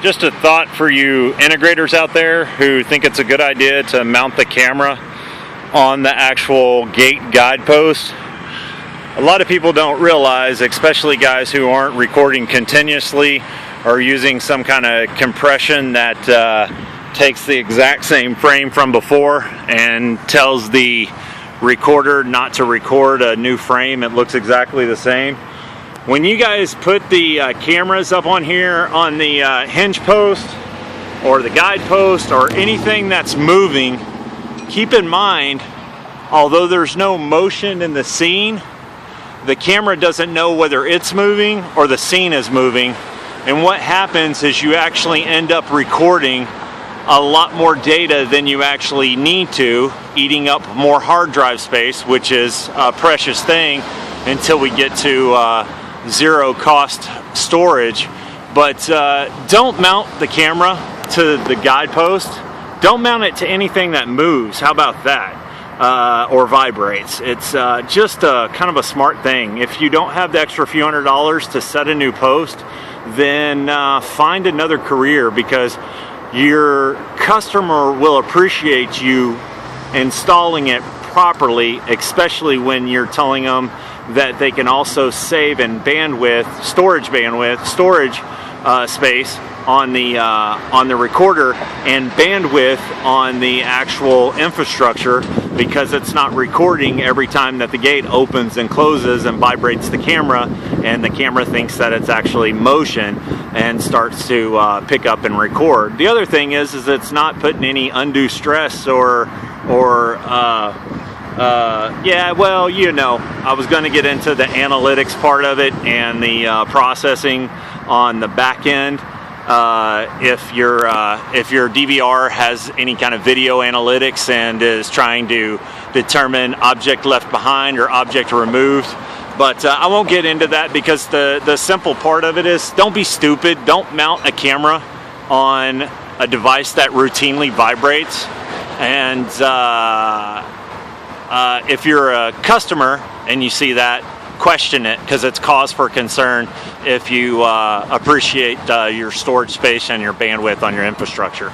Just a thought for you integrators out there who think it's a good idea to mount the camera on the actual gate guidepost. A lot of people don't realize, especially guys who aren't recording continuously or using some kind of compression that takes the exact same frame from before and tells the recorder not to record a new frame. It looks exactly the same. When you guys put the cameras up on here on the hinge post or the guide post or anything that's moving, keep in mind, although there's no motion in the scene, the camera doesn't know whether it's moving or the scene is moving. And what happens is you actually end up recording a lot more data than you actually need to, eating up more hard drive space, which is a precious thing until we get to zero cost storage. But don't mount the camera to the guidepost. Don't mount it to anything that moves. How about that? Or vibrates. It's just a kind of a smart thing. If you don't have the extra few $100s to set a new post, then find another career, because your customer will appreciate you installing it properly, especially when you're telling them that they can also save in bandwidth, storage space on the recorder and bandwidth on the actual infrastructure, because it's not recording every time that the gate opens and closes and vibrates the camera, and the camera thinks that it's actually motion and starts to pick up and record. The other thing is it's not putting any undue stress or yeah, well, you know, I was going to get into the analytics part of it and the processing on the back end. If your DVR has any kind of video analytics and is trying to determine object left behind or object removed. But I won't get into that, because the simple part of it is, don't be stupid. Don't mount a camera on a device that routinely vibrates. And if you're a customer and you see that, question it, because it's cause for concern if you appreciate your storage space and your bandwidth on your infrastructure.